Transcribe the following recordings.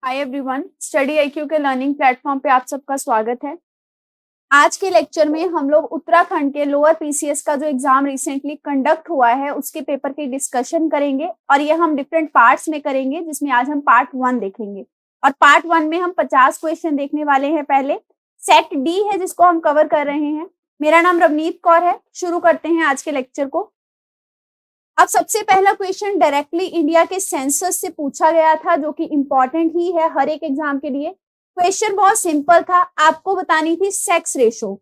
Hi everyone, study IQ के learning platform पे आप सबका स्वागत है। आज के लेक्चर में हम लोग उत्तराखंड के लोअर पीसीएस का जो एग्जाम रिसेंटली कंडक्ट हुआ है उसके पेपर की डिस्कशन करेंगे और ये हम डिफरेंट पार्ट्स में करेंगे, जिसमें आज हम पार्ट 1 देखेंगे। और पार्ट 1 में हम 50 क्वेश्चन देखने वाले हैं। पहले सेट डी है जिसको हम कवर कर रहे हैं। मेरा नाम रवनीत कौर है। शुरू करते हैं आज के लेक्चर को। अब सबसे पहला क्वेश्चन डायरेक्टली इंडिया के सेंसस से पूछा गया था, जो कि इंपॉर्टेंट ही है हर एक एग्जाम के लिए। क्वेश्चन बहुत सिंपल था, आपको बतानी थी सेक्स रेशो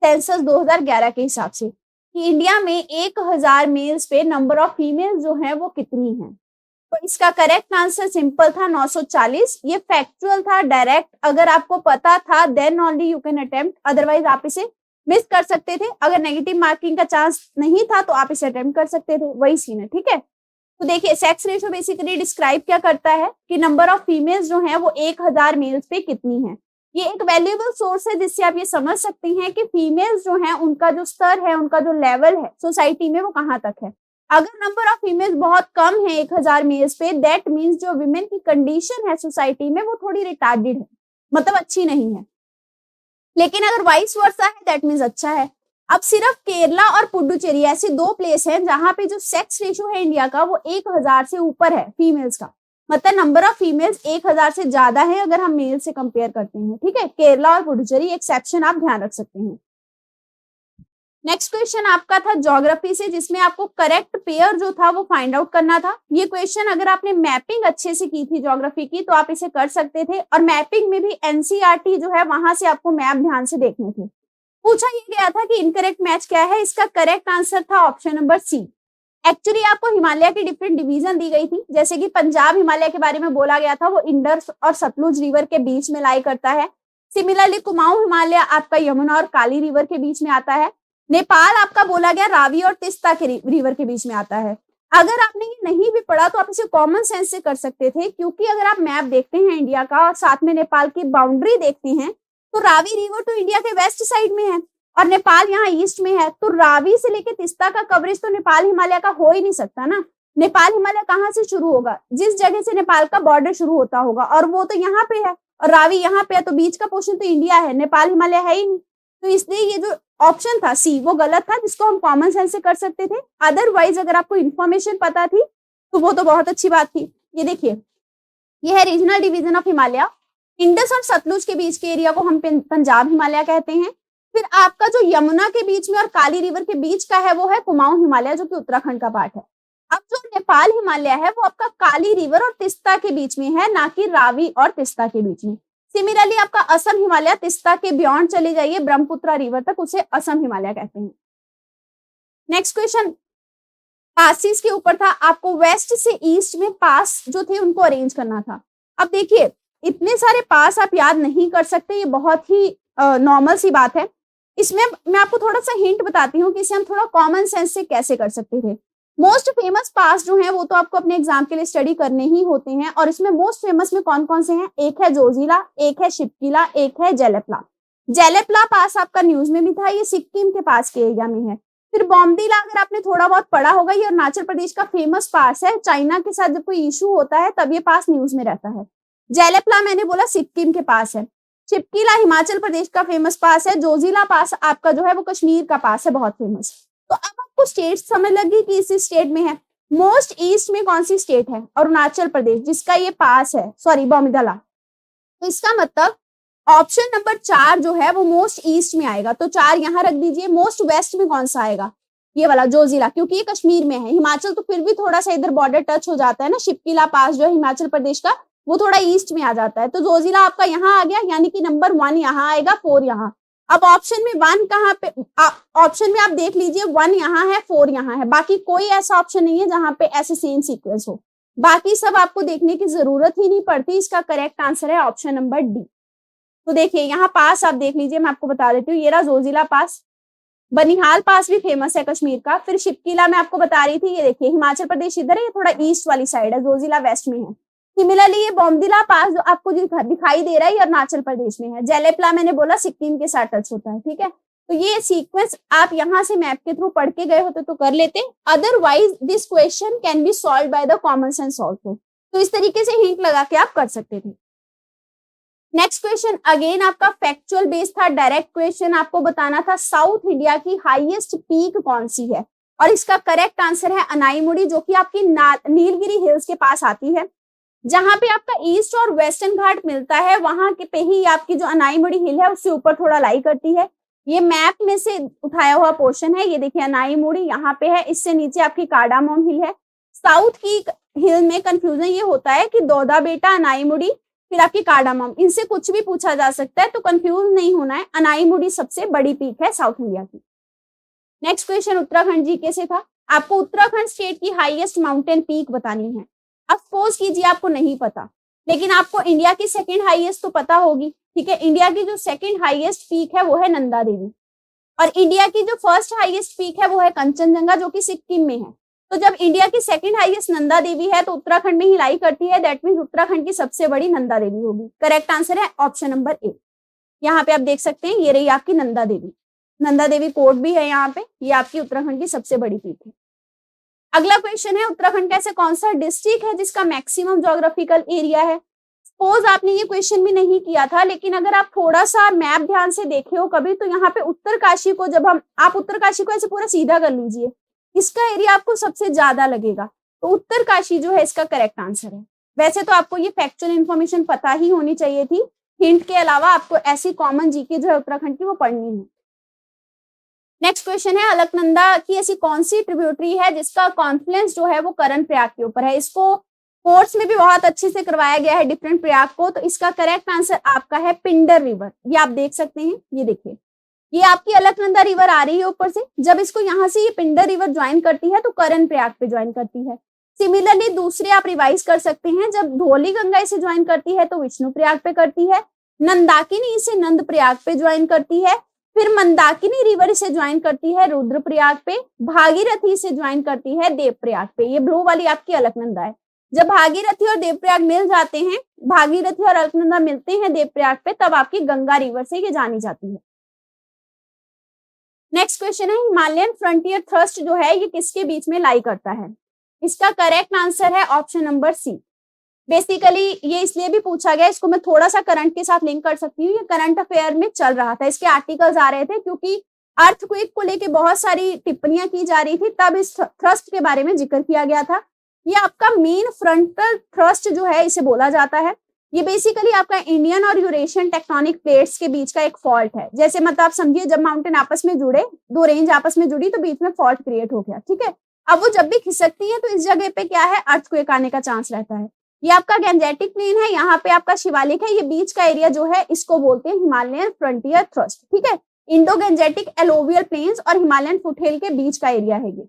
सेंसस 2011 के हिसाब से कि इंडिया में 1000 मेल्स पे नंबर ऑफ फीमेल्स जो है वो कितनी है। तो इसका करेक्ट आंसर सिंपल था 940। ये फैक्चुअल था, डायरेक्ट। अगर आपको पता था then only you can attempt, otherwise आप इसे मिस कर सकते थे। अगर नेगेटिव मार्किंग का चांस नहीं था तो आप इसे अटेम्प्ट कर सकते थे, वही सीन है। ठीक है, तो देखिए सेक्स रेशो बेसिकली डिस्क्राइब क्या करता है कि नंबर ऑफ फीमेल्स जो है वो 1000 मेल्स पे कितनी है। ये एक वैल्यूएबल सोर्स है जिससे आप ये समझ सकते हैं कि फीमेल्स जो है उनका जो स्तर है, उनका जो लेवल है सोसाइटी में वो कहाँ तक है। अगर नंबर ऑफ फीमेल्स बहुत कम है 1000 मेल्स पे, दैट मीन्स जो विमेन की कंडीशन है सोसाइटी में वो थोड़ी रिटार्डेड है, मतलब अच्छी नहीं है। लेकिन अगर वाइस वर्सा है दैट मीन्स अच्छा है। अब सिर्फ केरला और पुडुचेरी ऐसी दो प्लेस हैं जहां पे जो सेक्स रेशियो है इंडिया का वो 1000 से ऊपर है फीमेल्स का, मतलब नंबर ऑफ फीमेल्स 1000 से ज्यादा है अगर हम मेल से कंपेयर करते हैं। ठीक है, केरला और पुडुचेरी एक्सेप्शन आप ध्यान रख सकते हैं। नेक्स्ट क्वेश्चन आपका था ज्योग्राफी से, जिसमें आपको करेक्ट पेयर जो था वो फाइंड आउट करना था। ये क्वेश्चन अगर आपने मैपिंग अच्छे से की थी ज्योग्राफी की तो आप इसे कर सकते थे, और मैपिंग में भी एनसीईआरटी जो है वहां से आपको मैप ध्यान से देखने थे। पूछा ये गया था कि इनकरेक्ट मैच क्या है, इसका करेक्ट आंसर था ऑप्शन नंबर सी। एक्चुअली आपको हिमालय की डिफरेंट डिवीजन दी गई थी, जैसे कि पंजाब हिमालय के बारे में बोला गया था, वो इंडस और सतलुज रिवर के बीच में लाई करता है। सिमिलरली कुमाऊं हिमालय आपका यमुना और काली रिवर के बीच में आता है। नेपाल आपका बोला गया रावी और तिस्ता के रिवर के बीच में आता है। अगर आपने ये नहीं भी पढ़ा तो आप इसे कॉमन सेंस से कर सकते थे, क्योंकि अगर आप मैप देखते हैं इंडिया का और साथ में नेपाल की बाउंड्री देखते हैं तो रावी रिवर तो इंडिया के वेस्ट साइड में है और नेपाल यहाँ ईस्ट में है। तो रावी से लेके तिस्ता का कवरेज तो नेपाल हिमालय का हो ही नहीं सकता ना। नेपाल हिमालय कहाँ से शुरू होगा, जिस जगह से नेपाल का बॉर्डर शुरू होता होगा, और वो तो यहाँ पे है और रावी यहाँ पे है, तो बीच का पोर्शन तो इंडिया है, नेपाल हिमालय है ही नहीं। तो इसलिए ये जो ऑप्शन था सी वो गलत था, जिसको हम कॉमन सेंस से कर सकते थे। अदरवाइज अगर आपको इन्फॉर्मेशन पता थी तो वो तो बहुत अच्छी बात थी। ये देखिए, ये है regional division of Himalaya. Indus और सतलुज के बीच के एरिया को हम पंजाब हिमालय कहते हैं। फिर आपका जो यमुना के बीच में और काली रिवर के बीच का है वो है कुमाऊं हिमालय, जो कि उत्तराखंड का पार्ट है। अब जो नेपाल हिमालय है वो आपका काली रिवर और तिस्ता के बीच में है, ना कि रावी और तिस्ता के बीच में। सिमिलरली आपका असम हिमालय तिस्ता के बियॉन्ड चले जाइए ब्रह्मपुत्र रिवर तक, उसे असम हिमालय कहते हैं। नेक्स्ट क्वेश्चन पासिस के ऊपर था, आपको वेस्ट से ईस्ट में पास जो थे उनको अरेंज करना था। अब देखिए इतने सारे पास आप याद नहीं कर सकते, ये बहुत ही नॉर्मल सी बात है। इसमें मैं आपको थोड़ा सा हिंट बताती हूँ कि इसे हम थोड़ा कॉमन सेंस से कैसे कर सकते थे। मोस्ट फेमस पास जो है वो तो आपको अपने एग्जाम के लिए स्टडी करने ही होते हैं, और इसमें मोस्ट फेमस में कौन कौन से हैं, एक है जोजिला, एक है शिपकिला, एक है जेलेपला। जेलेपला पास आपका न्यूज में भी था, ये सिक्किम के पास के एरिया में है। फिर बॉम्बदिला अगर आपने थोड़ा बहुत पढ़ा होगा, ये अरुणाचल प्रदेश का फेमस पास है। चाइना के साथ जब कोई इशू होता है तब ये पास न्यूज में रहता है। जेलेपला मैंने बोला सिक्किम के पास है। शिपकिला हिमाचल प्रदेश का फेमस पास है। जोजिला पास आपका जो है वो कश्मीर का पास है, बहुत फेमस। तो अब आपको स्टेट समझ लगी कि इस स्टेट में है। मोस्ट ईस्ट में कौन सी स्टेट है, अरुणाचल प्रदेश, जिसका ये पास है, सॉरी बॉम्बदिला। तो इसका मतलब ऑप्शन नंबर 4 जो है वो मोस्ट ईस्ट में आएगा, तो 4 यहाँ रख दीजिए। मोस्ट वेस्ट में कौन सा आएगा, ये वाला जोजिला, क्योंकि ये कश्मीर में है। हिमाचल तो फिर भी थोड़ा सा इधर बॉर्डर टच हो जाता है ना, शिपकिला पास जो है हिमाचल प्रदेश का वो थोड़ा ईस्ट में आ जाता है। तो जोजिला आपका यहाँ आ गया, यानी कि नंबर 1 यहाँ आएगा, 4 यहाँ। अब ऑप्शन में 1 कहाँ पे, ऑप्शन में आप देख लीजिए 1 यहाँ है, 4 यहाँ है, बाकी कोई ऐसा ऑप्शन नहीं है जहां पे ऐसे सेम सीक्वेंस हो। बाकी सब आपको देखने की जरूरत ही नहीं पड़ती। इसका करेक्ट आंसर है ऑप्शन नंबर डी। तो देखिए यहाँ पास आप देख लीजिए, मैं आपको बता देती हूँ, ये रहा जोजिला पास। बनिहाल पास भी फेमस है कश्मीर का। फिर शिपकिला मैं आपको बता रही थी, ये देखिए हिमाचल प्रदेश इधर है, ये थोड़ा ईस्ट वाली साइड है, जोजिला वेस्ट में है। सिमिलरली ये बॉम्बदिला पास जो आपको दिखाई दे रहा है ये अरुणाचल प्रदेश में है। जेलेपला मैंने बोला सिक्किम के साथ टच होता है। ठीक है, तो ये सीक्वेंस आप यहाँ से मैप के थ्रू पढ़ के गए होते तो कर लेते, otherwise this question can be solve by the common sense also. तो इस तरीके से हिंट लगा के आप कर सकते थे। नेक्स्ट क्वेश्चन अगेन आपका फैक्चुअल बेस था, डायरेक्ट क्वेश्चन आपको बताना था साउथ इंडिया की हाईएस्ट पीक कौन सी है, और इसका करेक्ट आंसर है अनाईमुड़ी, जो कि आपकी नीलगिरी हिल्स के पास आती है। जहां पे आपका ईस्ट और वेस्टर्न घाट मिलता है वहां के पे ही आपकी जो अनाईमुड़ी हिल है उससे ऊपर थोड़ा लाई करती है। ये मैप में से उठाया हुआ पोर्शन है, ये देखिए अनाईमुड़ी यहाँ पे है, इससे नीचे आपकी कार्डामोम हिल है। साउथ की हिल में कंफ्यूजन ये होता है कि दौदा बेटा, अनाईमुड़ी, फिर आपकी कार्डामोम, इनसे कुछ भी पूछा जा सकता है, तो कंफ्यूज नहीं होना है। अनाईमुड़ी सबसे बड़ी पीक है साउथ इंडिया की। नेक्स्ट क्वेश्चन उत्तराखंड जीके से था, आपको उत्तराखंड स्टेट की हाईएस्ट माउंटेन पीक बतानी है। अब सपोज कीजिए आपको नहीं पता, लेकिन आपको इंडिया की सेकंड हाईएस्ट तो पता होगी, ठीक है। इंडिया की जो सेकंड हाईएस्ट पीक है वो है नंदा देवी, और इंडिया की जो फर्स्ट हाईएस्ट पीक है वो है कंचनजंगा, जो कि सिक्किम में है। तो जब इंडिया की सेकंड हाईएस्ट नंदा देवी है तो उत्तराखंड में ही लाई करती है, दैट मीन्स उत्तराखंड की सबसे बड़ी नंदा देवी होगी। करेक्ट आंसर है ऑप्शन नंबर ए। यहाँ पे आप देख सकते हैं, ये रही आपकी नंदा देवी, नंदा देवी कोट भी है यहाँ पे, ये आपकी उत्तराखंड की सबसे बड़ी पीक है। अगला क्वेश्चन है, उत्तराखंड का ऐसे कौन सा डिस्ट्रिक्ट है जिसका मैक्सिमम ज्योग्राफिकल एरिया है। सपोज आपने ये क्वेश्चन भी नहीं किया था, लेकिन अगर आप थोड़ा सा मैप ध्यान से देखे हो कभी, तो यहाँ पे उत्तरकाशी को जब आप उत्तरकाशी को ऐसे पूरा सीधा कर लीजिए, इसका एरिया आपको सबसे ज्यादा लगेगा, तो उत्तरकाशी जो है इसका करेक्ट आंसर है। वैसे तो आपको ये फैक्चुअल इन्फॉर्मेशन पता ही होनी चाहिए थी, हिंट के अलावा आपको ऐसी कॉमन जीके जो है उत्तराखंड की वो पढ़नी है। नेक्स्ट क्वेश्चन है, अलकनंदा की ऐसी कौन सी ट्रिब्यूटरी है जिसका कॉन्फ्लुएंस जो है वो करण प्रयाग के ऊपर है। इसको कोर्स में भी बहुत अच्छे से करवाया गया है डिफरेंट प्रयाग को, तो इसका करेक्ट आंसर आपका है पिंडर रिवर। ये आप देख सकते हैं, ये देखिए, ये आपकी अलकनंदा रिवर आ रही है ऊपर से, जब इसको यहाँ से ये पिंडर रिवर ज्वाइन करती है तो करण प्रयाग पे ज्वाइन करती है। सिमिलरली दूसरे आप रिवाइज कर सकते हैं, जब धौली गंगा इसे ज्वाइन करती है तो विष्णु प्रयाग पे करती है, नंदाकिनी इसे नंद प्रयाग पे ज्वाइन करती है, फिर मंदाकिनी रिवर इसे ज्वाइन करती है रुद्र प्रयाग पे, भागीरथी इसे ज्वाइन करती है देव प्रयाग पे। ये ब्लू वाली आपकी अलकनंदा है। जब भागीरथी और देवप्रयाग मिल जाते हैं, भागीरथी और अलकनंदा मिलते हैं देवप्रयाग पे, तब आपकी गंगा रिवर से ये जानी जाती है। नेक्स्ट क्वेश्चन है, हिमालयन फ्रंटियर थ्रस्ट जो है ये किसके बीच में लाई करता है। इसका करेक्ट आंसर है ऑप्शन नंबर सी। बेसिकली ये इसलिए भी पूछा गया, इसको मैं थोड़ा सा करंट के साथ लिंक कर सकती हूँ, ये करंट अफेयर में चल रहा था, इसके आर्टिकल्स आ रहे थे, क्योंकि अर्थक्वेक को लेके बहुत सारी टिप्पणियां की जा रही थी, तब इस थ्रस्ट के बारे में जिक्र किया गया था। ये आपका मेन फ्रंटल थ्रस्ट जो है इसे बोला जाता है। ये बेसिकली आपका इंडियन और यूरेशियन टेक्टोनिक प्लेट्स के बीच का एक फॉल्ट है। जैसे मतलब आप समझिए, जब माउंटेन आपस में जुड़े, दो रेंज आपस में जुड़ी तो बीच में फॉल्ट क्रिएट हो गया, ठीक है। अब वो जब भी खिसकती है तो इस जगह पे क्या है, अर्थक्वेक आने का चांस रहता है। ये आपका गैंजेटिक प्लेन है, यहाँ पे आपका शिवालिक है, ये बीच का एरिया जो है इसको बोलते हैं हिमालयन फ्रंटियर थ्रस्ट, ठीक है। इंडो गैंजेटिक एलोवियल प्लेन्स और हिमालयन फुटहिल के बीच का एरिया है ये।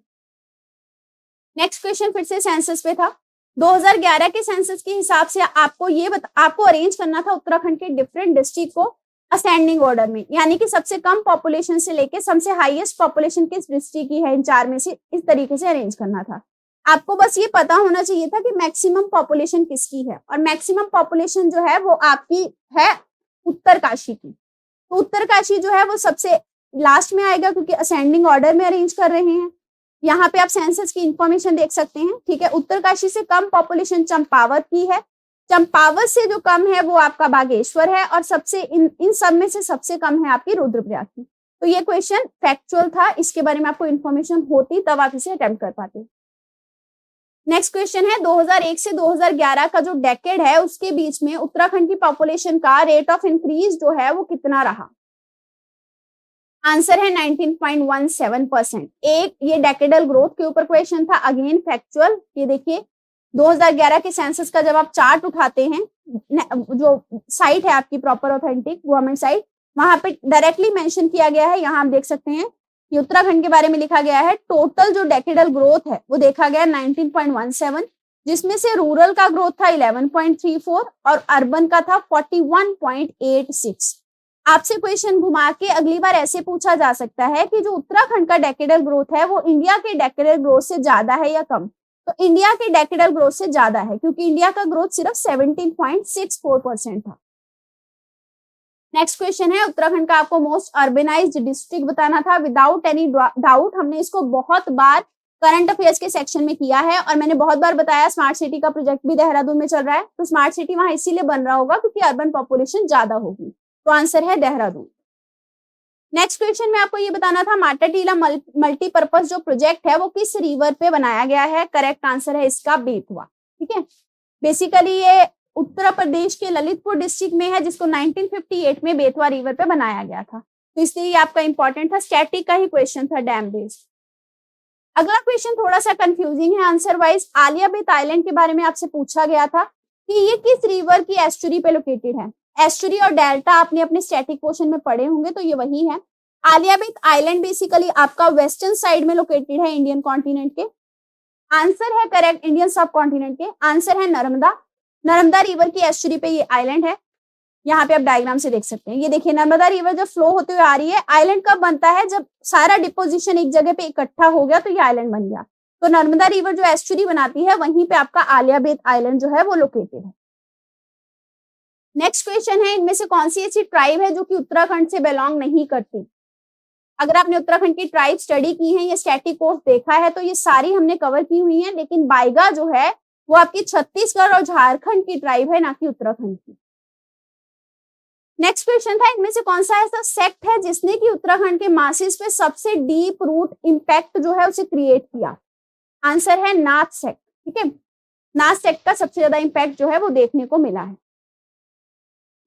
नेक्स्ट क्वेश्चन फिर से सेंसस पे था। 2011 के सेंसस के हिसाब से आपको अरेंज करना था उत्तराखंड के डिफरेंट डिस्ट्रिक्ट को असेंडिंग ऑर्डर में, यानी कि सबसे कम पॉपुलेशन से लेके सबसे हाईएस्ट पॉपुलेशन किस डिस्ट्रिक्ट की है, इन चार में से इस तरीके से अरेंज करना था। आपको बस ये पता होना चाहिए था कि मैक्सिमम पॉपुलेशन किसकी है, और मैक्सिमम पॉपुलेशन जो है वो आपकी है उत्तरकाशी की। तो उत्तरकाशी जो है वो सबसे लास्ट में आएगा, क्योंकि असेंडिंग ऑर्डर में अरेंज कर रहे हैं। यहाँ पे आप सेंसस की इंफॉर्मेशन देख सकते हैं, ठीक है। उत्तरकाशी से कम पॉपुलेशन चंपावत की है, चंपावत से जो कम है वो आपका बागेश्वर है, और सबसे इन सब में से सबसे कम है आपकी रुद्रप्रयाग की। तो ये क्वेश्चन फैक्चुअल था, इसके बारे में आपको इन्फॉर्मेशन होती तब आप इसे अटेम्प्ट कर पाते। नेक्स्ट क्वेश्चन है, 2001 से 2011 का जो डेकेड है उसके बीच में उत्तराखंड की पॉपुलेशन का रेट ऑफ इंक्रीज जो है वो कितना रहा। आंसर है 19.17%। एक ये डेकेडल ग्रोथ के ऊपर क्वेश्चन था, अगेन फैक्चुअल। ये देखिए 2011 के सेंसस का जब आप चार्ट उठाते हैं, जो साइट है आपकी प्रॉपर ऑथेंटिक गवर्नमेंट साइट, वहां पे डायरेक्टली मेंशन किया गया है। यहाँ आप देख सकते हैं कि उत्तराखंड के बारे में लिखा गया है, टोटल जो डेकेडल ग्रोथ है वो देखा गया 19.17, जिसमें से रूरल का ग्रोथ था 11.34 और अर्बन का था 41.86। आपसे क्वेश्चन घुमा के अगली बार ऐसे पूछा जा सकता है कि जो उत्तराखंड का डेकेडल ग्रोथ है वो इंडिया के डेकेडल ग्रोथ से ज्यादा है या कम। तो इंडिया के डेकेडल ग्रोथ से ज्यादा है, क्योंकि इंडिया का ग्रोथ सिर्फ 17.64% था। नेक्स्ट क्वेश्चन है, उत्तराखंड का आपको मोस्ट अर्बेनाइज्ड डिस्ट्रिक्ट बताना था। विदाउट एनी डाउट हमने इसको बहुत बार करंट अफेयर्स के सेक्शन में किया है। और मैंने बहुत बार बताया स्मार्ट सिटी का प्रोजेक्ट भी देहरादून में चल रहा है, तो स्मार्ट सिटी वहां इसीलिए बन रहा होगा क्योंकि अर्बन पॉपुलेशन ज्यादा होगी। तो आंसर है देहरादून। नेक्स्ट क्वेश्चन में आपको ये बताना था माटाटीला मल्टीपर्पज जो प्रोजेक्ट है वो किस रिवर पे बनाया गया है। करेक्ट आंसर है इसका बेतवा। ठीक है, बेसिकली ये उत्तर प्रदेश के ललितपुर डिस्ट्रिक्ट में है, जिसको 1958 में बेतवा रिवर पे बनाया गया था। तो इसलिए ये आपका इंपॉर्टेंट था, स्टैटिक का ही क्वेश्चन था, डैम बेस्ड। अगला क्वेश्चन थोड़ा सा कंफ्यूजिंग है आंसर वाइज। आलिया बेट आइलैंड के बारे में आपसे पूछा गया था कि ये किस रिवर की एस्चुरी पे लोकेटेड है। एस्चुरी और डेल्टा आपने अपने स्टैटिक पोर्शन में पढ़े होंगे, तो ये वही है। आलिया बेट आइलैंड बेसिकली आपका वेस्टर्न साइड में लोकेटेड है इंडियन कॉन्टिनेंट के। आंसर है करेक्ट इंडियन सब कॉन्टिनेंट के। आंसर है नर्मदा। नर्मदा रिवर की एस्चुरी पे ये आइलैंड है। यहाँ पे आप डायग्राम से देख सकते हैं, ये देखिए नर्मदा रिवर जब फ्लो होते हुए आ रही है। आइलैंड कब बनता है, जब सारा डिपोजिशन एक जगह पे इकट्ठा हो गया तो ये आइलैंड बन गया। तो नर्मदा रिवर जो एस्चुरी बनाती है वहीं पे आपका आलिया बेट आइलैंड जो है वो लोकेटेड है। नेक्स्ट क्वेश्चन है इनमें से कौन सी ऐसी ट्राइब है जो कि उत्तराखंड से बिलोंग नहीं करती। अगर आपने उत्तराखंड की ट्राइब स्टडी की है या स्टैटिक कोर्स देखा है तो ये सारी हमने कवर की हुई है, लेकिन बाइगा जो है वो आपकी छत्तीसगढ़ और झारखंड की ट्राइब है, ना कि उत्तराखंड की। नेक्स्ट क्वेश्चन था इनमें से कौन सा ऐसा सेक्ट है जिसने कि उत्तराखंड के मासिस पे सबसे डीप रूट इंपैक्ट जो है उसे क्रिएट किया। आंसर है नाथ सेक्ट। ठीक है, नाथ सेक्ट का सबसे ज्यादा इंपैक्ट जो है वो देखने को मिला है।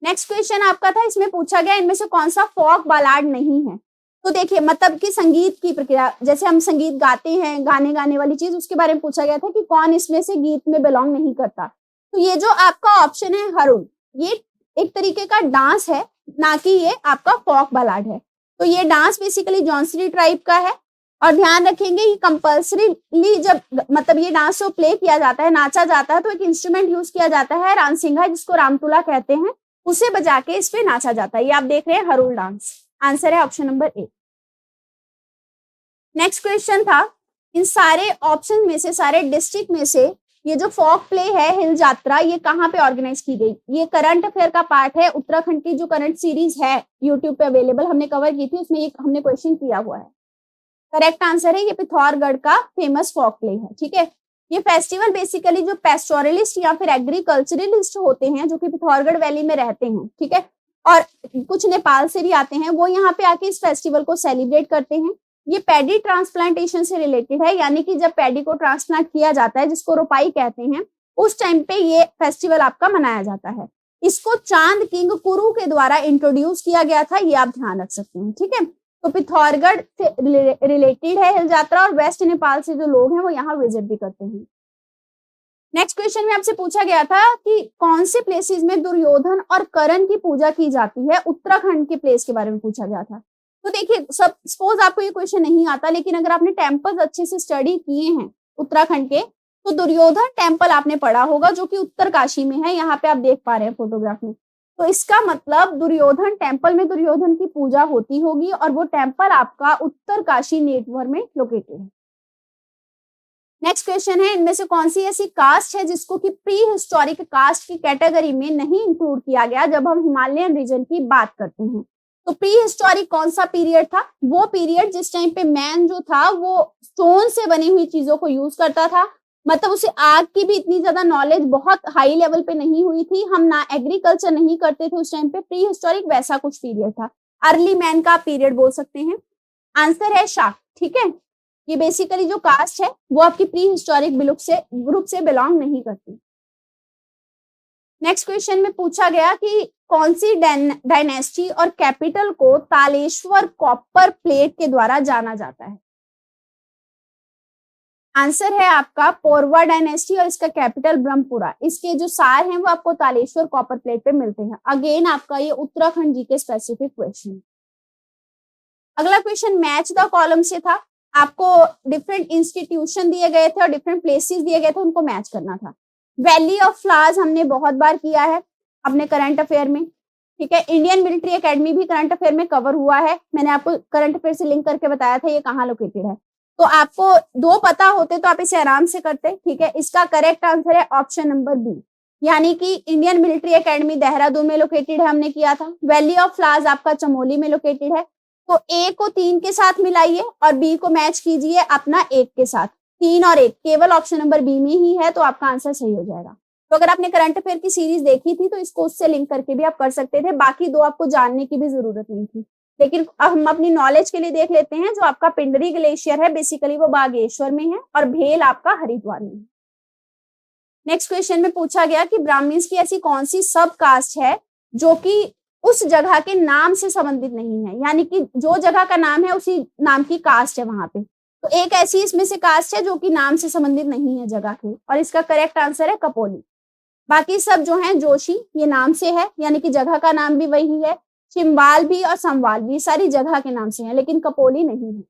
नेक्स्ट क्वेश्चन आपका था, इसमें पूछा गया इनमें से कौन सा फोक बालाड नहीं है। तो देखिए मतलब कि संगीत की प्रक्रिया, जैसे हम संगीत गाते हैं, गाने वाली चीज, उसके बारे में पूछा गया था कि कौन इसमें से गीत में बिलोंग नहीं करता। तो ये जो आपका ऑप्शन है हरुण, ये एक तरीके का डांस है, ना कि ये आपका फोक बालाड है। तो ये डांस बेसिकली जॉन्सरी ट्राइब का है। और ध्यान रखेंगे कि कंपल्सरीली जब मतलब ये डांस जो प्ले किया जाता है, नाचा जाता है, तो एक इंस्ट्रूमेंट यूज किया जाता है रानसिंघा, जिसको रामतुला कहते हैं, उसे बजा के इस पे नाचा जाता है। ये आप देख रहे हैं हरुल डांस। आंसर है option number A. Next question था, इन सारे ऑप्शन में से, सारे डिस्ट्रिक्ट में से ये जो फोक प्ले है हिल यात्रा, ये कहाँ पे ऑर्गेनाइज की गई। ये करंट अफेयर का पार्ट है। उत्तराखंड की जो करंट सीरीज है यूट्यूब पे अवेलेबल, हमने कवर की थी, उसमें ये हमने क्वेश्चन किया हुआ है। करेक्ट आंसर है ये पिथौरगढ़ का फेमस फोक प्ले है। ठीक है, ये फेस्टिवल बेसिकली जो पेस्टोरलिस्ट या फिर एग्रीकल्चरलिस्ट होते हैं जो कि पिथौरगढ़ वैली में रहते हैं, ठीक है, और कुछ नेपाल से भी आते हैं, वो यहाँ पे आके इस फेस्टिवल को सेलिब्रेट करते हैं। ये पैडी ट्रांसप्लांटेशन से रिलेटेड है, यानी कि जब पैडी को ट्रांसप्लांट किया जाता है, जिसको रोपाई कहते हैं, उस टाइम पे ये फेस्टिवल आपका मनाया जाता है। इसको चांद किंग कुरु के द्वारा इंट्रोड्यूस किया गया था, ये आप ध्यान रख सकते हैं। ठीक है, तो पिथौरगढ़ से रिलेटेड है हिल यात्रा, और वेस्ट नेपाल से जो लोग हैं वो यहाँ विजिट भी करते हैं। नेक्स्ट क्वेश्चन में आपसे पूछा गया था कि कौन से प्लेसेस में दुर्योधन और कर्ण की पूजा की जाती है। उत्तराखंड के प्लेस के बारे में पूछा गया था। तो देखिए, सपोज आपको ये क्वेश्चन नहीं आता, लेकिन अगर आपने टेम्पल्स अच्छे से स्टडी किए हैं उत्तराखंड के, तो दुर्योधन टेम्पल आपने पढ़ा होगा जो कि उत्तरकाशी में है। यहाँ पे आप देख पा रहे हैं फोटोग्राफ में। तो इसका मतलब दुर्योधन टेम्पल में दुर्योधन की पूजा होती होगी, और वो टेम्पल आपका उत्तरकाशी नेटवर्क में लोकेटेड है। नेक्स्ट क्वेश्चन है, इनमें से कौन सी ऐसी कास्ट है जिसको कि प्री हिस्टोरिक कास्ट की कैटेगरी में नहीं इंक्लूड किया गया जब हम हिमालयन रीजन की बात करते हैं। तो प्री हिस्टोरिक कौन सा पीरियड था, वो पीरियड जिस टाइम पे मैन जो था वो स्टोन से बनी हुई चीजों को यूज करता था, मतलब उसे आग की भी इतनी ज्यादा नॉलेज बहुत हाई लेवल पे नहीं हुई थी, हम ना एग्रीकल्चर नहीं करते थे उस टाइम पे। प्री हिस्टोरिक वैसा कुछ पीरियड था, अर्ली मैन का पीरियड बोल सकते हैं। आंसर है शाक। ठीक है, ये बेसिकली जो कास्ट है वो आपकी प्री हिस्टोरिक ग्रुप से बिलोंग नहीं करती। नेक्स्ट क्वेश्चन में पूछा गया कि कौन सी डायनेस्टी और कैपिटल को तालेश्वर कॉपर प्लेट के द्वारा जाना जाता है। आंसर है आपका पौरवा डायनेस्टी, और इसका कैपिटल ब्रह्मपुरा। इसके जो सार हैं वो आपको तालेश्वर कॉपर प्लेट पे मिलते हैं। अगेन आपका ये उत्तराखंड जी के स्पेसिफिक क्वेश्चन। अगला क्वेश्चन मैच द कॉलम से था। आपको डिफरेंट इंस्टीट्यूशन दिए गए थे और डिफरेंट प्लेसेस दिए गए थे, उनको मैच करना था। वैली ऑफ फ्लावर्स हमने बहुत बार किया है अपने करंट अफेयर में। ठीक है, इंडियन मिलिट्री एकेडमी भी करंट अफेयर में कवर हुआ है। मैंने आपको करंट अफेयर से लिंक करके बताया था ये कहाँ लोकेटेड है। तो आपको दो पता होते तो आप इसे आराम से करते। ठीक है, इसका करेक्ट आंसर है ऑप्शन नंबर बी, यानी कि इंडियन मिलिट्री एकेडमी देहरादून में लोकेटेड है, हमने किया था। वैली ऑफ फ्लावर्स आपका चमोली में लोकेटेड है। तो ए को 3 के साथ मिलाइए और बी को मैच कीजिए अपना 1 के साथ। 3 और 1 केवल ऑप्शन नंबर बी में ही है, तो आपका आंसर सही हो जाएगा। तो अगर आपने करंट अफेयर की सीरीज देखी थी तो इसको उससे लिंक करके भी आप कर सकते थे, बाकी 2 आपको जानने की भी जरूरत नहीं थी। लेकिन अब हम अपनी नॉलेज के लिए देख लेते हैं, जो आपका पिंडरी ग्लेशियर है बेसिकली वो बागेश्वर में है और भेल आपका हरिद्वार में है। नेक्स्ट क्वेश्चन में पूछा गया कि ब्राह्मण्स की ऐसी कौन सी सब कास्ट है जो कि उस जगह के नाम से संबंधित नहीं है, यानी कि जो जगह का नाम है उसी नाम की कास्ट है वहां पे। तो एक ऐसी इसमें से कास्ट है जो कि नाम से संबंधित नहीं है जगह के, और इसका करेक्ट आंसर है कपोली। बाकी सब जो है जोशी, ये नाम से है, यानी कि जगह का नाम भी वही है। चिम्बाल भी और संवाल भी सारी जगह के नाम से है, लेकिन कपोली नहीं है।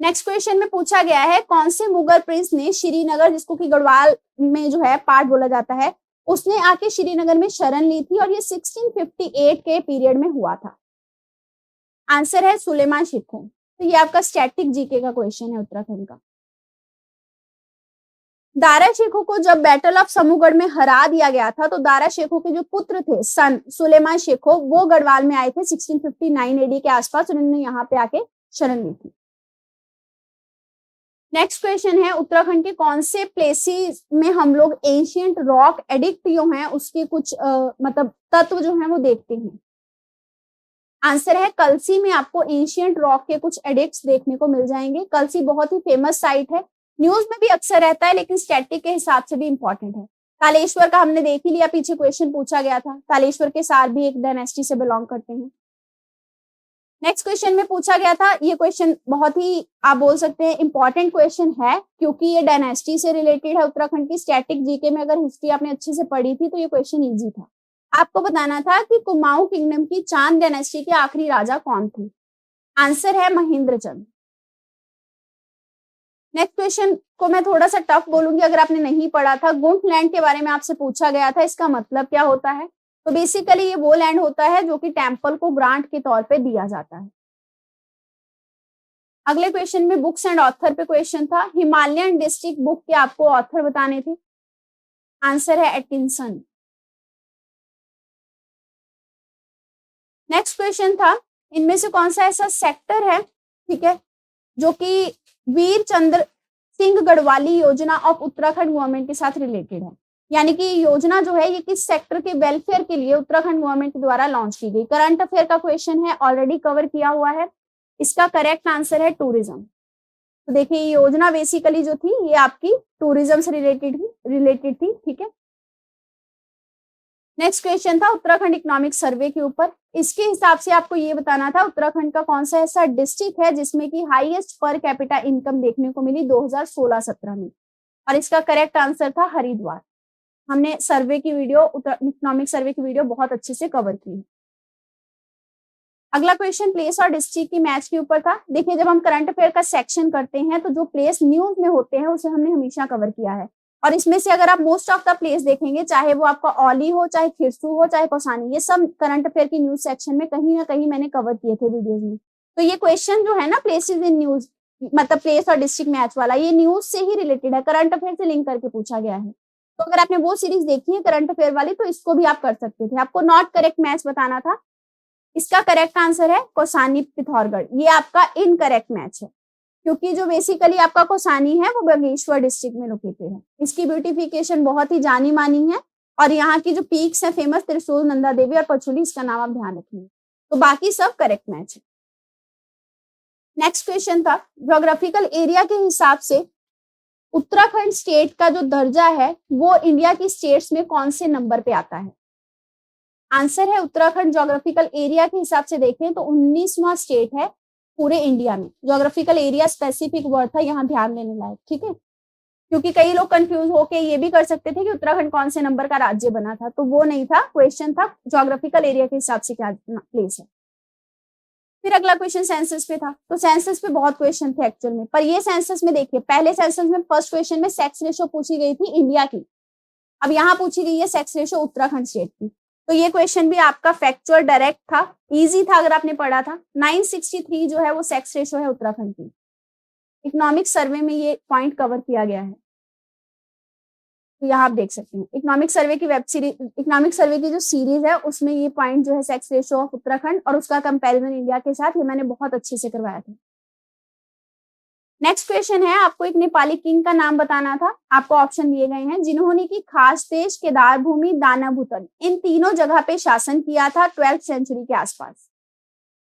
नेक्स्ट क्वेश्चन में पूछा गया है कौन से मुगल प्रिंस ने श्रीनगर, जिसको कि गढ़वाल में जो है पार्ट बोला जाता है, उसने आके श्रीनगर में शरण ली थी और ये 1658 के पीरियड में हुआ था। आंसर है सुलेमान शिखो। तो ये आपका स्टैटिक जीके का क्वेश्चन है उत्तराखंड का। दारा शेखो को जब बैटल ऑफ समूगढ़ में हरा दिया गया था, तो दारा शेखो के जो पुत्र थे सन सुलेमान शेखो, वो गढ़वाल में आए थे 1659 एडी के आसपास, उन्होंने यहाँ पे आके शरण ली थी। नेक्स्ट क्वेश्चन है उत्तराखंड के कौन से प्लेसेस में हम लोग एंशियंट रॉक एडिक्ट जो है उसके कुछ मतलब तत्व जो है वो देखते हैं। आंसर है कलसी में आपको एंशियंट रॉक के कुछ एडिक्ट्स देखने को मिल जाएंगे। कलसी बहुत ही फेमस साइट है, न्यूज में भी अक्सर रहता है, लेकिन स्टैटिक के हिसाब से भी इंपॉर्टेंट है। तालेश्वर का हमने देख ही लिया, पीछे क्वेश्चन पूछा गया था। तालेश्वर के सार भी एक डायनेस्टी से बिलोंग करते हैं। नेक्स्ट क्वेश्चन में पूछा गया था, ये क्वेश्चन बहुत ही आप बोल सकते हैं इंपॉर्टेंट क्वेश्चन है, क्योंकि ये डायनेस्टी से रिलेटेड है उत्तराखंड की। स्टैटिक जीके में अगर हिस्ट्री आपने अच्छे से पढ़ी थी तो ये क्वेश्चन इजी था। आपको बताना था कि कुमाऊं किंगडम की चांद डायनेस्टी के आखिरी राजा कौन थे। आंसर है महेंद्र चंद। नेक्स्ट क्वेश्चन को मैं थोड़ा सा टफ बोलूंगी अगर आपने नहीं पढ़ा था। गुंट लैंड के बारे में आपसे पूछा गया था, इसका मतलब क्या होता है। तो बेसिकली ये वो लैंड होता है जो कि टेम्पल को ग्रांट के तौर पे दिया जाता है। अगले क्वेश्चन में बुक्स एंड ऑथर पे क्वेश्चन था। हिमालयन डिस्ट्रिक्ट बुक के आपको ऑथर बताने थे। आंसर है एटकिंसन। नेक्स्ट क्वेश्चन था, इनमें से कौन सा ऐसा सेक्टर है, ठीक है, जो कि वीर चंद्र सिंह गढ़वाली योजना ऑफ उत्तराखंड गवर्नमेंट के साथ रिलेटेड है। यानी कि योजना जो है ये किस सेक्टर के वेलफेयर के लिए उत्तराखंड गवर्नमेंट के द्वारा लॉन्च की गई। करंट अफेयर का क्वेश्चन है, ऑलरेडी कवर किया हुआ है। इसका करेक्ट आंसर है टूरिज्म। तो देखिए ये योजना बेसिकली जो थी ये आपकी टूरिज्म से रिलेटेड थी, ठीक है। नेक्स्ट क्वेश्चन था उत्तराखंड इकोनॉमिक सर्वे के ऊपर। इसके हिसाब से आपको ये बताना था उत्तराखंड का कौन सा ऐसा डिस्ट्रिक्ट है जिसमें कि हाईएस्ट पर कैपिटा इनकम देखने को मिली 2016-17 में, और इसका करेक्ट आंसर था हरिद्वार। हमने सर्वे की वीडियो, इकोनॉमिक सर्वे की वीडियो बहुत अच्छे से कवर की है। अगला क्वेश्चन प्लेस और डिस्ट्रिक्ट की मैच के ऊपर था। देखिए जब हम करंट अफेयर का सेक्शन करते हैं तो जो प्लेस न्यूज में होते हैं उसे हमने हमेशा कवर किया है, और इसमें से अगर आप मोस्ट ऑफ द प्लेस देखेंगे, चाहे वो आपका औली हो, चाहे खिरसू हो, चाहे कौसानी, ये सब करंट अफेयर की न्यूज सेक्शन में कहीं ना कहीं मैंने कवर किए थे वीडियोज में। तो ये क्वेश्चन जो है ना प्लेसेस इन न्यूज, मतलब प्लेस और डिस्ट्रिक्ट मैच वाला, ये न्यूज से ही रिलेटेड है, करंट अफेयर से लिंक करके पूछा गया है। तो अगर आपने वो सीरीज देखी है करंट अफेयर वाली तो इसको भी आप कर सकते थे। आपको नॉट करेक्ट मैच बताना था। इसका करेक्ट आंसर है कौसानी पिथौरगढ़। ये आपका इनकरेक्ट मैच है, क्योंकि जो बेसिकली आपका कौसानी है वो बागेश्वर डिस्ट्रिक्ट में लोकेटेड है। इसकी ब्यूटिफिकेशन बहुत ही जानी मानी है, और यहाँ की जो पीक्स है फेमस, त्रिशूल, नंदा देवी और पचुली, इसका नाम आप ध्यान रखिए। तो बाकी सब करेक्ट मैच है। नेक्स्ट क्वेश्चन था ज्योग्राफिकल एरिया के हिसाब से उत्तराखंड स्टेट का जो दर्जा है वो इंडिया की स्टेट्स में कौन से नंबर पे आता है। आंसर है उत्तराखंड ज्योग्राफिकल एरिया के हिसाब से देखें तो 19वां स्टेट है पूरे इंडिया में। ज्योग्राफिकल एरिया स्पेसिफिक वर्ड था, यहाँ ध्यान देने लायक, ठीक है, क्योंकि कई लोग कंफ्यूज होके ये भी कर सकते थे कि उत्तराखंड कौन से नंबर का राज्य बना था, तो वो नहीं था। क्वेश्चन था ज्योग्राफिकल एरिया के हिसाब से क्या प्लेस है। फिर अगला क्वेश्चन सेंसस पे था। तो सेंसस पे बहुत क्वेश्चन थे एक्चुअल में, पर ये सेंसस में देखिए पहले सेंसस में फर्स्ट क्वेश्चन में सेक्स रेशो पूछी गई थी इंडिया की, अब यहाँ पूछी गई है सेक्स रेशो उत्तराखंड स्टेट की। तो ये क्वेश्चन भी आपका फैक्चुअल डायरेक्ट था, इजी था अगर आपने पढ़ा था। 963 जो है वो सेक्स रेशो है उत्तराखंड की। इकोनॉमिक सर्वे में ये पॉइंट कवर किया गया है, तो यहाँ आप देख सकते हैं इकोनॉमिक सर्वे की वेब सीरीज, इकोनॉमिक सर्वे की जो सीरीज है उसमें ये पॉइंट जो है सेक्स रेशो ऑफ उत्तराखंड और उसका कंपैरिजन इंडिया के साथ, ये मैंने बहुत अच्छे से करवाया था। नेक्स्ट क्वेश्चन है, आपको एक नेपाली किंग का नाम बताना था। आपको ऑप्शन दिए गए हैं, जिन्होंने की खास देश, केदार भूमि, दानाभूतन, इन तीनों जगह पे शासन किया था 12th सेंचुरी के आसपास।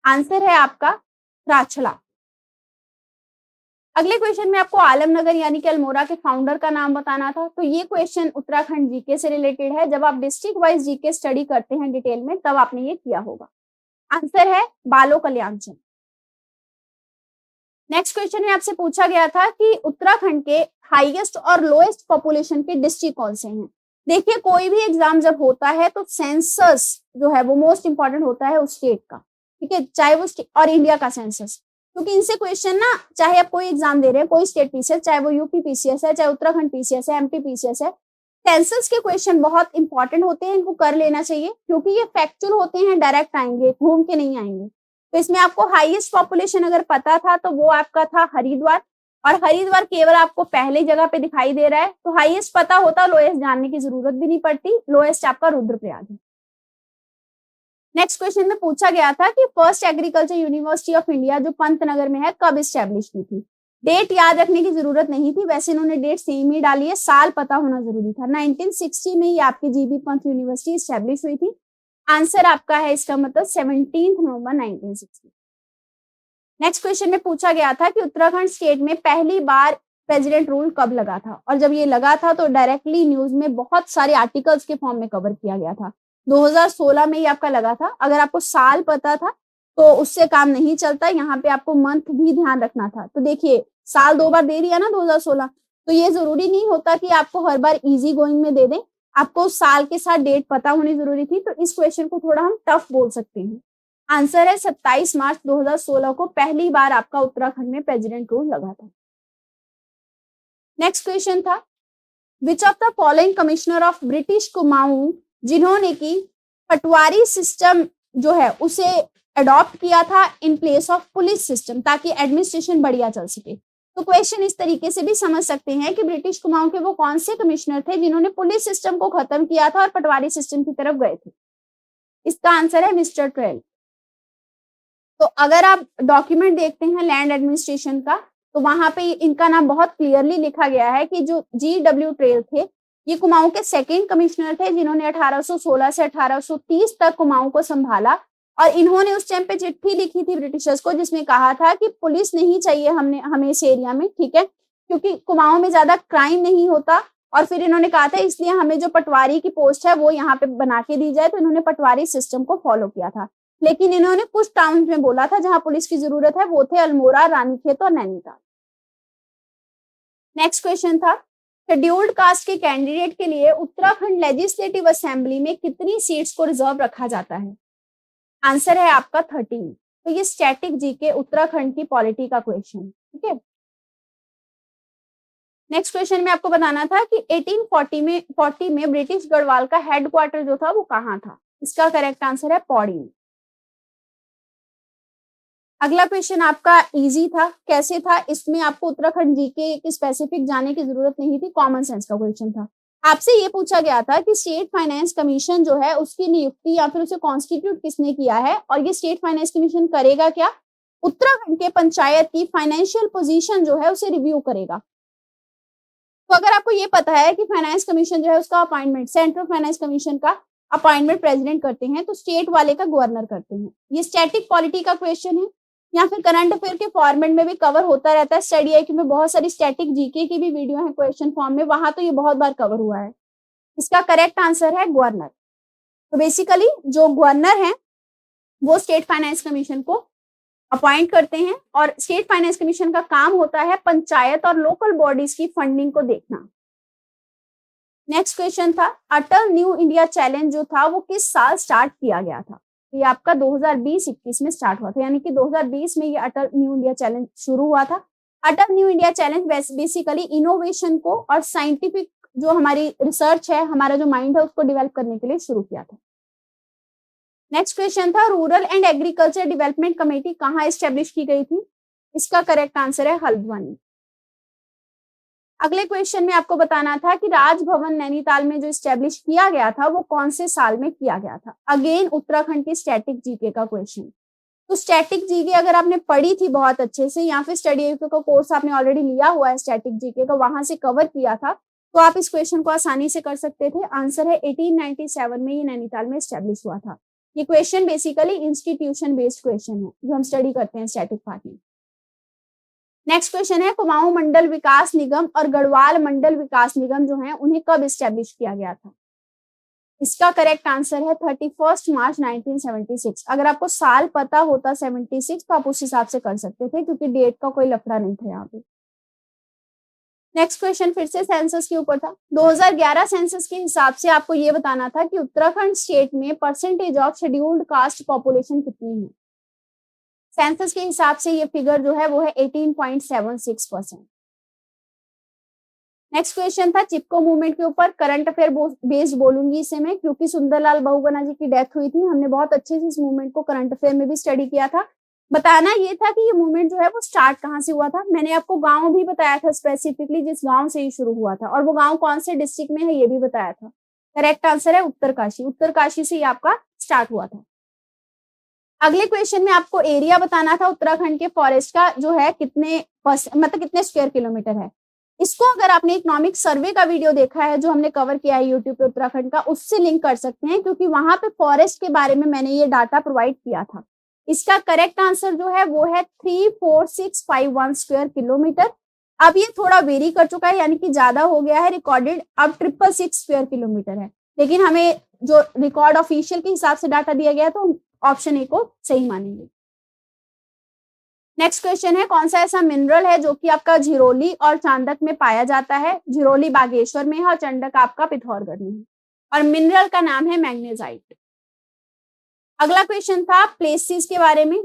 आंसर है आपका राछला। अगले क्वेश्चन में आपको आलमनगर यानी कि अल्मोड़ा के फाउंडर का नाम बताना था। तो ये क्वेश्चन उत्तराखंड जीके से रिलेटेड है। जब आप डिस्ट्रिक्ट वाइज जीके स्टडी करते हैं डिटेल में, तब आपने ये किया होगा। आंसर है बालो कल्याण चंद। नेक्स्ट क्वेश्चन में आपसे पूछा गया था कि उत्तराखंड के हाईएस्ट और लोएस्ट पॉपुलेशन के डिस्ट्रिक्ट कौन से हैं। देखिए, कोई भी एग्जाम जब होता है तो सेंसस जो है वो मोस्ट इंपॉर्टेंट होता है उस स्टेट का, ठीक है, चाहे वो और इंडिया का सेंसस, क्योंकि इनसे क्वेश्चन ना, चाहे आप कोई एग्जाम दे रहे हैं, कोई स्टेट पीसीएस, चाहे वो यूपी पीसीएस है, चाहे उत्तराखंड पीसीएस है, एमपी पीसीएस है, सेंसस के क्वेश्चन बहुत इंपॉर्टेंट होते हैं, इनको कर लेना चाहिए क्योंकि ये फैक्चुअल होते हैं, डायरेक्ट आएंगे, घूम के नहीं आएंगे। तो इसमें आपको हाईएस्ट पॉपुलेशन अगर पता था तो वो आपका था हरिद्वार, और हरिद्वार केवल आपको पहले जगह पे दिखाई दे रहा है। तो हाईएस्ट पता होता, लोएस्ट जानने की जरूरत भी नहीं पड़ती, लोएस्ट आपका रुद्रप्रयाग है। नेक्स्ट क्वेश्चन में पूछा गया था कि first agriculture university of India जो पंतनगर में है, कब स्टैब्लिश की थी। डेट याद रखने की जरूरत नहीं थी, वैसे इन्होंने डेट सेम ही डाली है, साल पता होना जरूरी था। 1960 में ही आपकी जीबी पंत यूनिवर्सिटी स्टैब्लिश हुई थी। आंसर आपका है इसका मतलब 17 नवंबर 1960। नेक्स्ट क्वेश्चन में पूछा गया था कि उत्तराखंड स्टेट में पहली बार प्रेसिडेंट रूल कब लगा था, और जब ये लगा था तो डायरेक्टली न्यूज में बहुत सारे आर्टिकल्स के फॉर्म में कवर किया गया था। 2016 में ही आपका लगा था। अगर आपको साल पता था तो उससे काम नहीं चलता, यहाँ पे आपको मंथ भी ध्यान रखना था। तो देखिए, साल 2 बार दे दिया ना 2016, तो ये जरूरी नहीं होता कि आपको हर बार इजी गोइंग में दे दें, आपको साल के साथ डेट पता होनी जरूरी थी। तो इस क्वेश्चन को थोड़ा हम टफ बोल सकते हैं। आंसर है 27 मार्च 2016 को पहली बार आपका उत्तराखंड में प्रेसिडेंट रूल लगा था। नेक्स्ट क्वेश्चन था, which of the following commissioner of British Kumaon, जिन्होंने की पटवारी सिस्टम जो है उसे अडॉप्ट किया था in place of police system, ताकि एडमिनिस्ट्रेशन बढ़िया चल सके। तो क्वेश्चन इस तरीके से भी समझ सकते हैं कि ब्रिटिश कुमाऊं के वो कौन से कमिश्नर थे जिन्होंने पुलिस सिस्टम को खत्म किया था और पटवारी सिस्टम की तरफ गए थे। इसका आंसर है मिस्टर ट्रेल। तो अगर आप डॉक्यूमेंट देखते हैं लैंड एडमिनिस्ट्रेशन का, तो वहां पे इनका नाम बहुत क्लियरली लिखा गया है कि जो GW ट्रेल थे, ये कुमाऊं के सेकंड कमिश्नर थे, जिन्होंने 1816 से 1830 तक कुमाऊं को संभाला। और इन्होंने उस टाइम पे चिट्ठी लिखी थी ब्रिटिशर्स को, जिसमें कहा था कि पुलिस नहीं चाहिए हमें इस एरिया में, ठीक है, क्योंकि कुमाऊं में ज्यादा क्राइम नहीं होता। और फिर इन्होंने कहा था इसलिए हमें जो पटवारी की पोस्ट है वो यहाँ पे बना के दी जाए। तो इन्होंने पटवारी सिस्टम को फॉलो किया था। लेकिन इन्होंने कुछ टाउन में बोला था जहां पुलिस की जरूरत है, वो थे अल्मोड़ा, रानीखेत और नैनीताल। नेक्स्ट क्वेश्चन था, शेड्यूल्ड कास्ट के कैंडिडेट के लिए उत्तराखंड लेजिस्लेटिव असेंबली में कितनी सीट्स को रिजर्व रखा जाता है। आंसर है आपका 13। तो ये स्टैटिक जीके उत्तराखंड की पॉलिटी का क्वेश्चन, ठीक है। नेक्स्ट क्वेश्चन में आपको बताना था कि 1840 में ब्रिटिश गढ़वाल का हेडक्वार्टर जो था वो कहाँ था। इसका करेक्ट आंसर है पौड़ी। अगला क्वेश्चन आपका इजी था। कैसे था, इसमें आपको उत्तराखंड जीके की स्पेसिफिक जाने की जरूरत नहीं थी, कॉमन सेंस का क्वेश्चन था। आपसे ये पूछा गया था कि स्टेट फाइनेंस कमीशन जो है उसकी नियुक्ति या फिर उसे कॉन्स्टिट्यूट किसने किया है, और ये स्टेट फाइनेंस कमीशन करेगा क्या, उत्तराखंड के पंचायत की फाइनेंशियल पोजीशन जो है उसे रिव्यू करेगा। तो अगर आपको ये पता है कि फाइनेंस कमीशन जो है उसका अपॉइंटमेंट सेंट्रल फाइनेंस कमीशन का अपॉइंटमेंट प्रेसिडेंट करते हैं, तो स्टेट वाले का गवर्नर करते हैं। ये स्टैटिक पॉलिटी का क्वेश्चन है, या फिर करंट अफेयर के फॉर्मेट में भी कवर होता रहता है। स्टडी आईक्यू में बहुत सारी स्टैटिक जीके की भी वीडियो है क्वेश्चन फॉर्म में, वहां तो ये बहुत बार कवर हुआ है। इसका करेक्ट आंसर है गवर्नर। तो बेसिकली जो गवर्नर है वो स्टेट फाइनेंस कमीशन को अपॉइंट करते हैं, और स्टेट फाइनेंस कमीशन का काम होता है पंचायत और लोकल बॉडीज की फंडिंग को देखना। नेक्स्ट क्वेश्चन था, अटल न्यू इंडिया चैलेंज जो था वो किस साल स्टार्ट किया गया था। ये आपका 2020-21 में स्टार्ट हुआ था, यानी कि 2020 में ये अटल न्यू इंडिया चैलेंज शुरू हुआ था। Atal new India challenge basically innovation को और साइंटिफिक जो हमारी रिसर्च है, हमारा जो माइंड है, उसको डेवलप करने के लिए शुरू किया था। नेक्स्ट क्वेश्चन था, rural and agriculture development committee कहाँ एस्टेब्लिश की गई थी। इसका करेक्ट आंसर है हल्द्वानी। अगले क्वेश्चन में आपको बताना था कि राजभवन नैनीताल में जो एस्टेब्लिश किया गया था वो कौन से साल में किया गया था। अगेन उत्तराखंड की स्टैटिक जीके का क्वेश्चन। तो स्टैटिक जीके अगर आपने पढ़ी थी बहुत अच्छे से या फिर स्टडी आईक्यू का कोर्स आपने ऑलरेडी लिया हुआ है स्टैटिक जीके का, वहां से कवर किया था, तो आप इस क्वेश्चन को आसानी से कर सकते थे। आंसर है 1897 में ये नैनीताल में एस्टेब्लिश हुआ था। ये question basically institution based question है जो हम स्टडी करते हैं स्टैटिक पार्ट में। नेक्स्ट क्वेश्चन है कुमाऊं मंडल विकास निगम और गढ़वाल मंडल विकास निगम जो है उन्हें कब एस्टेब्लिश किया गया था? इसका करेक्ट आंसर है 31 मार्च 1976। अगर आपको साल पता होता 76 तो आप उस हिसाब से कर सकते थे क्योंकि डेट का कोई लफड़ा नहीं था यहाँ पे। नेक्स्ट क्वेश्चन फिर से सेंसस के ऊपर था। 2011 सेंसस के हिसाब से आपको ये बताना था कि उत्तराखंड स्टेट में percentage of scheduled caste population कितनी है। सेंसस के हिसाब से ये फिगर जो है वो है 18.76%। नेक्स्ट क्वेश्चन था चिपको मूवमेंट के ऊपर, करंट अफेयर बेस्ड बोलूंगी इसे मैं क्योंकि सुंदरलाल बहुगुणा जी की डेथ हुई थी। हमने बहुत अच्छे से इस मूवमेंट को करंट अफेयर में भी स्टडी किया था। बताना ये था कि ये मूवमेंट जो है वो स्टार्ट कहाँ से हुआ था। मैंने आपको गांव भी बताया था स्पेसिफिकली जिस गांव से ये शुरू हुआ था, और वो गांव कौन से डिस्ट्रिक्ट में है ये भी बताया था। करेक्ट आंसर है उत्तरकाशी। उत्तरकाशी से ये आपका स्टार्ट हुआ था। अगले क्वेश्चन में आपको एरिया बताना था उत्तराखंड के फॉरेस्ट का जो है कितने मतलब कितने स्क्वायर किलोमीटर है। इसको अगर आपने इकोनॉमिक सर्वे का वीडियो देखा है जो हमने कवर किया है यूट्यूब पे उत्तराखंड का, उससे लिंक कर सकते हैं क्योंकि वहां पे फॉरेस्ट के बारे में मैंने ये डाटा प्रोवाइड किया था। इसका करेक्ट आंसर जो है वो है 34651 स्क्वायर किलोमीटर। अब ये थोड़ा वेरी कर चुका है यानी कि ज्यादा हो गया है रिकॉर्डेड, अब 666 स्क्वायर किलोमीटर है, लेकिन हमें जो रिकॉर्ड ऑफिशियल के हिसाब से डाटा दिया गया तो ऑप्शन ए को सही मानेंगे। नेक्स्ट क्वेश्चन है कौन सा ऐसा मिनरल है जो कि आपका झिरोली और चांदक में पाया जाता है। झिरोली बागेश्वर में है और चंडक आपका पिथौरगढ़ में है, और मिनरल का नाम है मैग्नेसाइट। अगला क्वेश्चन था प्लेसेस के बारे में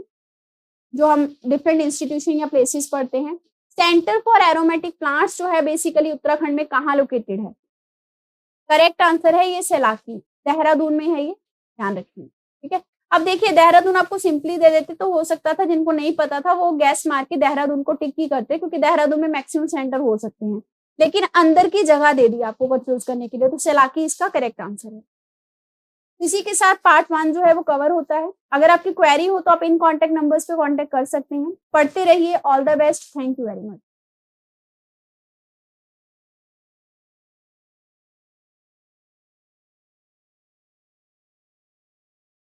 जो हम डिफरेंट इंस्टीट्यूशन या प्लेसेस पढ़ते हैं। सेंटर फॉर एरोमेटिक प्लांट्स जो है बेसिकली उत्तराखंड में कहाँ लोकेटेड है। करेक्ट आंसर है ये सैलाकी, देहरादून में है ये, ध्यान रखिए। ठीक है, अब देखिए देहरादून आपको सिंपली दे देते तो हो सकता था, जिनको नहीं पता था वो गैस मार के देहरादून को टिक ही करते क्योंकि देहरादून में मैक्सिमम सेंटर हो सकते हैं, लेकिन अंदर की जगह दे दी आपको कंफ्यूज करने के लिए, तो सैलाकी इसका करेक्ट आंसर है। इसी के साथ पार्ट 1 जो है वो कवर होता है। अगर आपकी क्वेरी हो तो आप इन कॉन्टेक्ट नंबर्स पे कॉन्टेक्ट कर सकते हैं। पढ़ते रहिए, all the best, thank you very much.